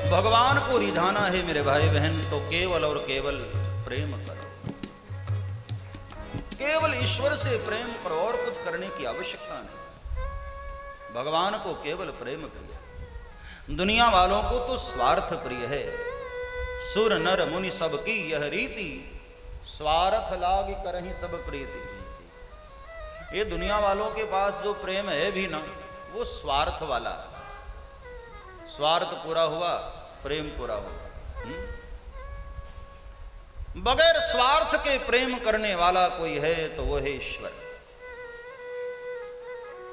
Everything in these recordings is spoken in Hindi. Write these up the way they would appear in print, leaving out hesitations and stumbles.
भगवान को रिझाना है मेरे भाई बहन तो केवल और केवल प्रेम करो। केवल ईश्वर से प्रेम करो और कुछ करने की आवश्यकता नहीं। भगवान को केवल प्रेम प्रिय। दुनिया वालों को तो स्वार्थ प्रिय है। सुर नर मुनि सबकी यह रीति, स्वार्थ लाग करहि सब प्रीति। ये दुनिया वालों के पास जो प्रेम है भी ना, वो स्वार्थ वाला। स्वार्थ पूरा हुआ, प्रेम पूरा हुआ। बगैर स्वार्थ के प्रेम करने वाला कोई है तो वो है ईश्वर।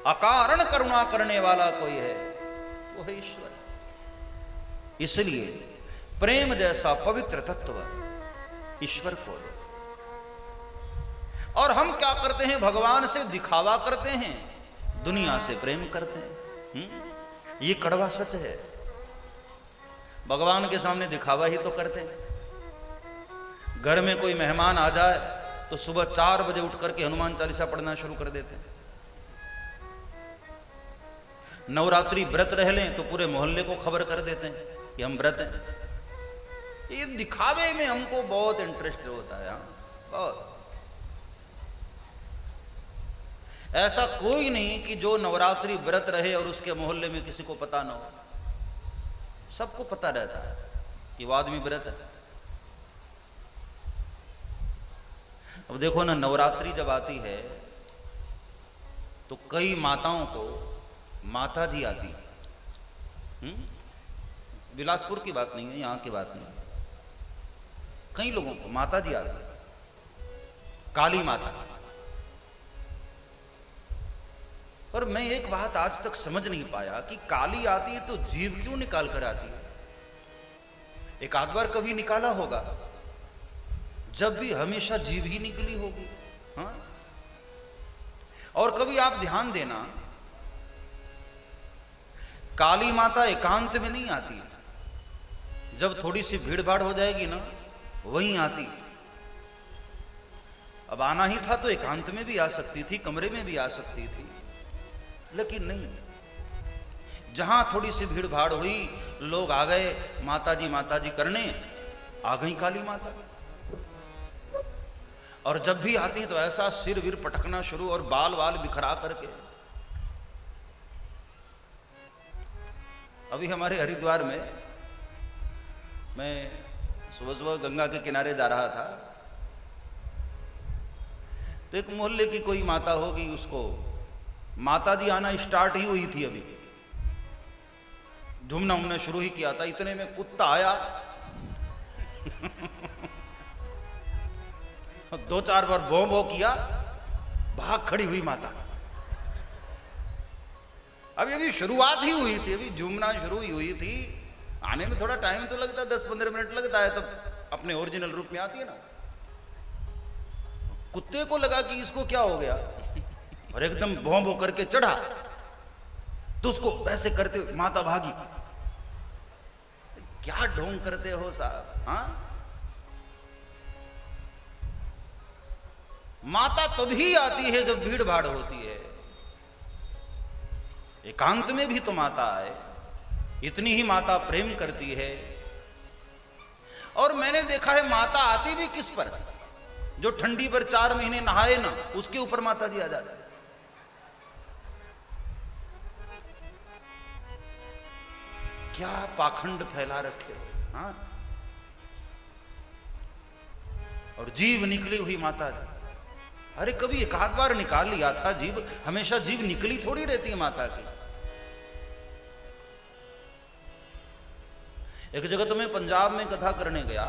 अकारण करुणा करने वाला कोई है वो है ईश्वर। इसलिए प्रेम जैसा पवित्र तत्व ईश्वर को दो। और हम क्या करते हैं? भगवान से दिखावा करते हैं, दुनिया से प्रेम करते हैं। ये कड़वा सच है। भगवान के सामने दिखावा ही तो करते हैं। घर में कोई मेहमान आ जाए तो सुबह 4 बजे उठ करके हनुमान चालीसा पढ़ना शुरू कर देते हैं। नवरात्रि व्रत रह लें तो पूरे मोहल्ले को खबर कर देते हैं कि हम व्रत हैं। ये दिखावे में हमको बहुत इंटरेस्ट होता है। बहुत। ऐसा कोई नहीं कि जो नवरात्रि व्रत रहे और उसके मोहल्ले में किसी को पता ना हो। सबको पता रहता है कि वो आदमी व्रत है। अब देखो ना, नवरात्रि जब आती है तो कई माताओं को माता जी आती है। बिलासपुर की बात नहीं है, यहां की बात नहीं। कई लोगों को माता जी आती है, काली माता। पर मैं एक बात आज तक समझ नहीं पाया कि काली आती है तो जीव क्यों निकाल कर आती है? एक आध बार कभी निकाला होगा, जब भी हमेशा जीव ही निकली होगी। हाँ? और कभी आप ध्यान देना, काली माता एकांत में नहीं आती। जब थोड़ी सी भीड़ भाड़ हो जाएगी ना, वहीं आती। अब आना ही था तो एकांत में भी आ सकती थी, कमरे में भी आ सकती थी, लेकिन नहीं। जहां थोड़ी सी भीड़ भाड़ हुई, लोग आ गए माता जी करने, आ गई काली माता। और जब भी आती हैं तो ऐसा सिर विर पटकना शुरू और बाल वाल बिखरा करके। अभी हमारे हरिद्वार में मैं सुबह सुबह गंगा के किनारे जा रहा था, तो एक मोहल्ले की कोई माता होगी, उसको माता जी आना स्टार्ट ही हुई थी। अभी झूमना उमना शुरू ही किया था, इतने में कुत्ता आया। 2-4 बार भौं भौं किया, भाग खड़ी हुई माता। अभी शुरुआत ही हुई थी, अभी झूमना शुरू ही हुई थी। आने में थोड़ा टाइम तो लगता है, 10-15 मिनट लगता है, तब अपने ओरिजिनल रूप में आती है ना। कुत्ते को लगा कि इसको क्या हो गया, और एकदम भौं भौं करके चढ़ा, तो उसको वैसे करते हुए माता भागी। क्या ढोंग करते हो साहब? हाँ, माता तभी आती है जब भीड़ भाड़ होती है। एकांत में भी तो माता आए, इतनी ही माता प्रेम करती है। और मैंने देखा है माता आती भी किस पर? जो ठंडी पर 4 महीने नहाए ना, उसके ऊपर माता जी आ जाती है। क्या पाखंड फैला रखे हो। हाँ? और जीव निकली हुई माता जी। अरे कभी एक आध बार निकाल लिया था जीव, हमेशा जीव निकली थोड़ी रहती है माता की। एक जगह तो मैं पंजाब में कथा करने गया,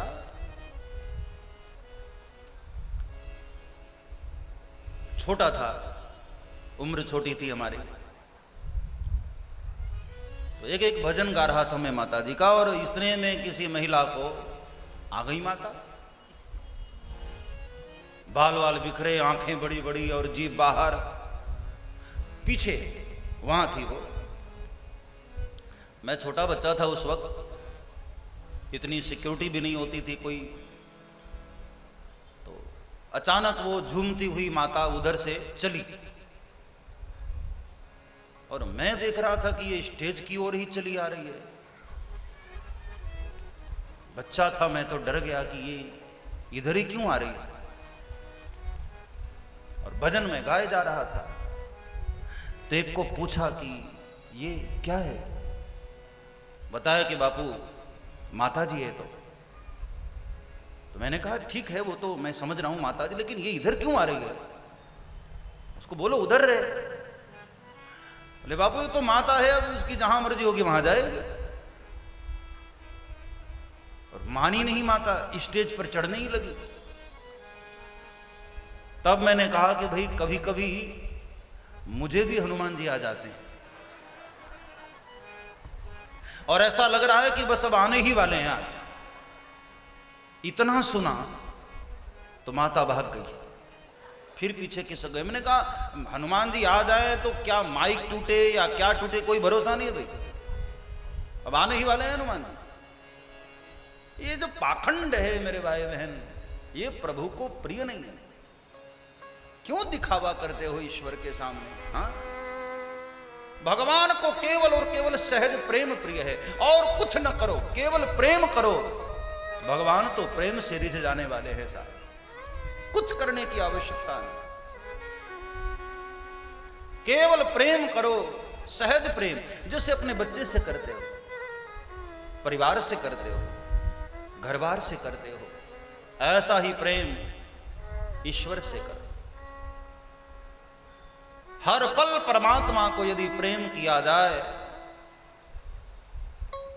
छोटा था, उम्र छोटी थी हमारी। तो एक भजन गा रहा था मैं माता जी का, और इतने में किसी महिला को आ गई माता। बाल वाल बिखरे, आंखें बड़ी बड़ी और जीभ बाहर, पीछे वहां थी वो। मैं छोटा बच्चा था उस वक्त, इतनी सिक्योरिटी भी नहीं होती थी कोई। तो अचानक वो झूमती हुई माता उधर से चली, और मैं देख रहा था कि ये स्टेज की ओर ही चली आ रही है। बच्चा था, मैं तो डर गया कि ये इधर ही क्यों आ रही है, और भजन में गाया जा रहा था। तो एक को पूछा कि ये क्या है, बताया कि बापू माता जी है। तो मैंने कहा ठीक है, वो तो मैं समझ रहा हूं माता जी, लेकिन ये इधर क्यों आ रही है? उसको बोलो उधर रहे। बोले बापू ये तो माता है, अब उसकी जहां मर्जी होगी वहां जाएगी। और मानी नहीं माता, स्टेज पर चढ़ने ही लगी। तब मैंने कहा कि भाई कभी कभी मुझे भी हनुमान जी आ जाते हैं, और ऐसा लग रहा है कि बस अब आने ही वाले हैं आज। इतना सुना तो माता भाग गई, फिर पीछे खिसक गए। मैंने कहा हनुमान जी आ जाए तो क्या माइक टूटे या क्या टूटे, कोई भरोसा नहीं है भाई, अब आने ही वाले हैं हनुमान जी। ये जो पाखंड है मेरे भाई बहन, ये प्रभु को प्रिय नहीं है। क्यों दिखावा करते हो ईश्वर के सामने? हाँ, भगवान को केवल और केवल सहज प्रेम प्रिय है, और कुछ न करो, केवल प्रेम करो। भगवान तो प्रेम से रिझ जाने वाले हैं साहब, कुछ करने की आवश्यकता नहीं, केवल प्रेम करो, सहज प्रेम, जैसे अपने बच्चे से करते हो, परिवार से करते हो, घरबार से करते हो, ऐसा ही प्रेम ईश्वर से करो। हर पल परमात्मा को यदि प्रेम किया जाए।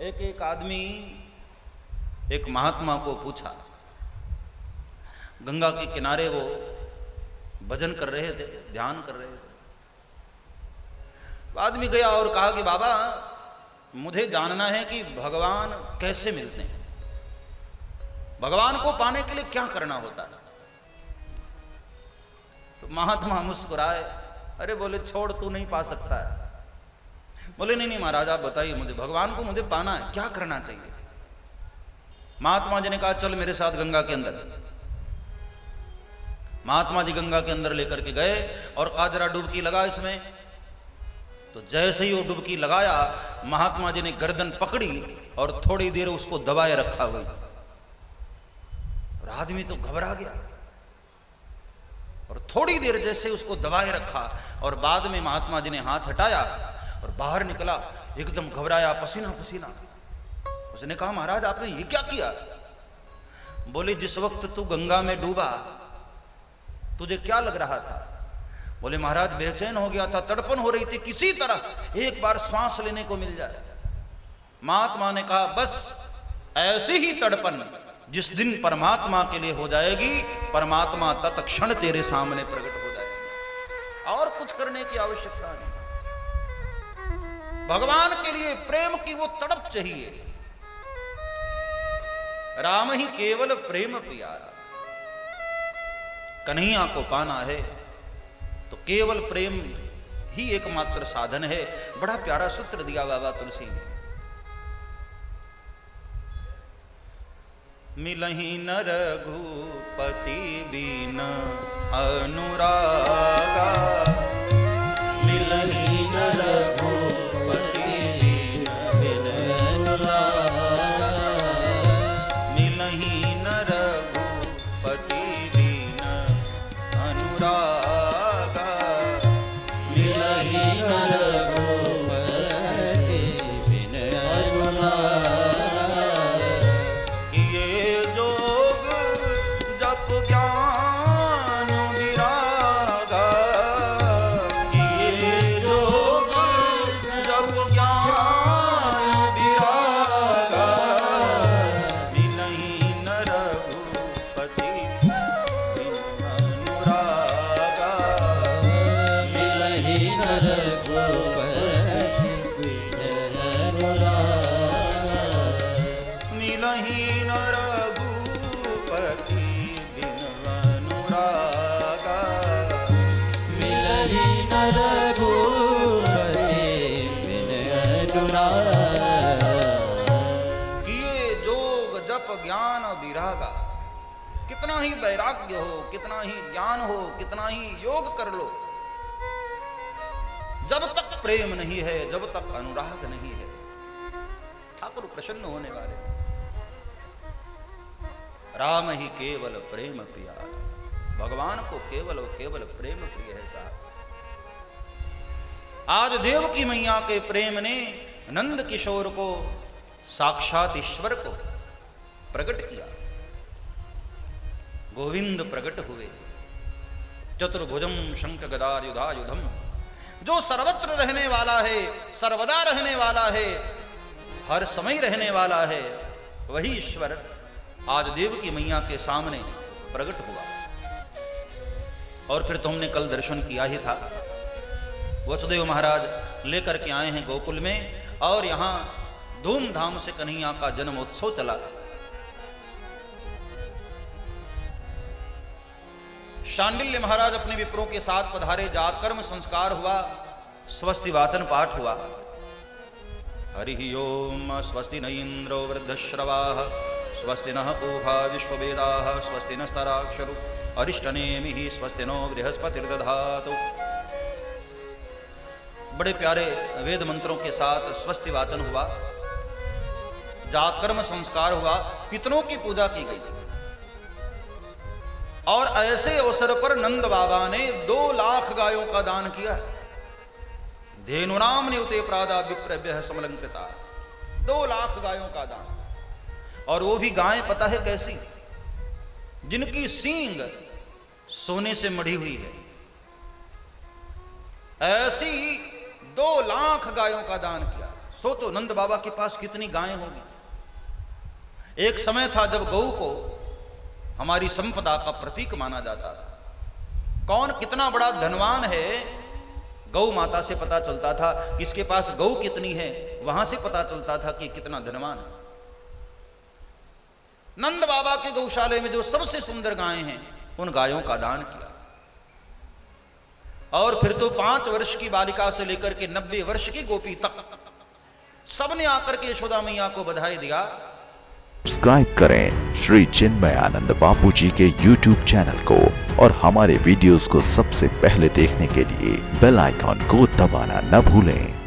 एक आदमी एक महात्मा को पूछा, गंगा के किनारे वो भजन कर रहे थे, ध्यान कर रहे थे। आदमी गया और कहा कि बाबा मुझे जानना है कि भगवान कैसे मिलते हैं, भगवान को पाने के लिए क्या करना होता है। तो महात्मा मुस्कुराए, अरे बोले छोड़, तू नहीं पा सकता है। बोले नहीं नहीं महाराज आप बताइए मुझे, भगवान को मुझे पाना है, क्या करना चाहिए। महात्मा जी ने कहा चल मेरे साथ गंगा के अंदर। महात्मा जी गंगा के अंदर लेकर के गए और कहा जरा डुबकी लगा इसमें। तो जैसे ही वो डुबकी लगाया, महात्मा जी ने गर्दन पकड़ी और थोड़ी देर उसको दबाए रखा हुई, और आदमी तो घबरा गया। और थोड़ी देर जैसे उसको दबाए रखा और बाद में महात्मा जी ने हाथ हटाया और बाहर निकला, एकदम घबराया, पसीना पसीना। उसने कहा महाराज आपने ये क्या किया? बोले जिस वक्त तू गंगा में डूबा तुझे क्या लग रहा था? बोले महाराज बेचैन हो गया था, तड़पन हो रही थी, किसी तरह एक बार श्वास लेने को मिल जाए। महात्मा ने कहा बस ऐसी ही तड़पन जिस दिन परमात्मा के लिए हो जाएगी, परमात्मा तत्क्षण तेरे सामने प्रकट हो जाएगी, और कुछ करने की आवश्यकता नहीं। भगवान के लिए प्रेम की वो तड़प चाहिए। राम ही केवल प्रेम प्यारा। कन्हैया को पाना है तो केवल प्रेम ही एकमात्र साधन है। बड़ा प्यारा सूत्र दिया बाबा तुलसी ने, मिलहि न रघुपति बिन अनुरागा, मिलहि न रघुपति बिन अनुरागा, मिलहि न रघुपति बिन अनुरागा, मिलहि न रघुपति बिन अनुरागा। ज्ञान और विरागा, कितना ही वैराग्य हो, कितना ही ज्ञान हो, कितना ही योग कर लो, जब तक प्रेम नहीं है, जब तक अनुराग नहीं है, ठाकुर प्रसन्न होने वाले। राम ही केवल प्रेम प्रिया। भगवान को केवल और केवल प्रेम प्रिय है साहब। आज देवकी मैया के प्रेम ने नंद किशोर को साक्षात ईश्वर को प्रकट किया। गोविंद प्रकट हुए। चतुर्भुजम शंख गदा युधायुधम, जो सर्वत्र रहने वाला है, सर्वदा रहने वाला है, हर समय रहने वाला है, वही ईश्वर आज देवकी मैया के सामने प्रकट हुआ। और फिर तो हमने कल दर्शन किया ही था। वसुदेव महाराज लेकर के आए हैं गोकुल में और यहां धूमधाम से कन्हैया का जन्मोत्सव चला। शांडिल्य महाराज अपने विप्रों के साथ पधारे, जातकर्म संस्कार हुआ, स्वस्ति वाचन पाठ हुआ। हरि ओम स्वस्ति न इंद्रो वृद्धश्रवाः स्वस्ति नः पूषा विश्ववेदाः स्वस्ति नस्तराक्षरो अरिष्टनेमिः स्वस्ति नो बृहस्पतिर्दधातु। बड़े प्यारे वेद मंत्रों के साथ स्वस्ति वाचन हुआ, जातकर्म संस्कार हुआ, पितरों की पूजा की गई। और ऐसे अवसर पर नंद बाबा ने 2 लाख गायों का दान किया। धेनुनाम नियुते प्रादा विप्रभ्यः समलंकृता, 2 लाख गायों का दान। और वो भी गायें पता है कैसी, जिनकी सींग सोने से मढ़ी हुई है। ऐसी 2 लाख गायों का दान किया। सोचो नंद बाबा के पास कितनी गायें होंगी। एक समय था जब गौ को हमारी संपदा का प्रतीक माना जाता था। कौन कितना बड़ा धनवान है, गौ माता से पता चलता था। किसके पास गौ कितनी है, वहां से पता चलता था कि कितना धनवान है। नंद बाबा के गौशाले में जो सबसे सुंदर गायें हैं, उन गायों का दान किया। और फिर तो 5 वर्ष की बालिका से लेकर के 90 वर्ष की गोपी तक सबने आकर के यशोदा मैया को बधाई दिया। सब्सक्राइब करें श्री चिन्मयानंद बापू जी के YouTube चैनल को और हमारे वीडियोस को सबसे पहले देखने के लिए बेल आइकॉन को दबाना न भूलें।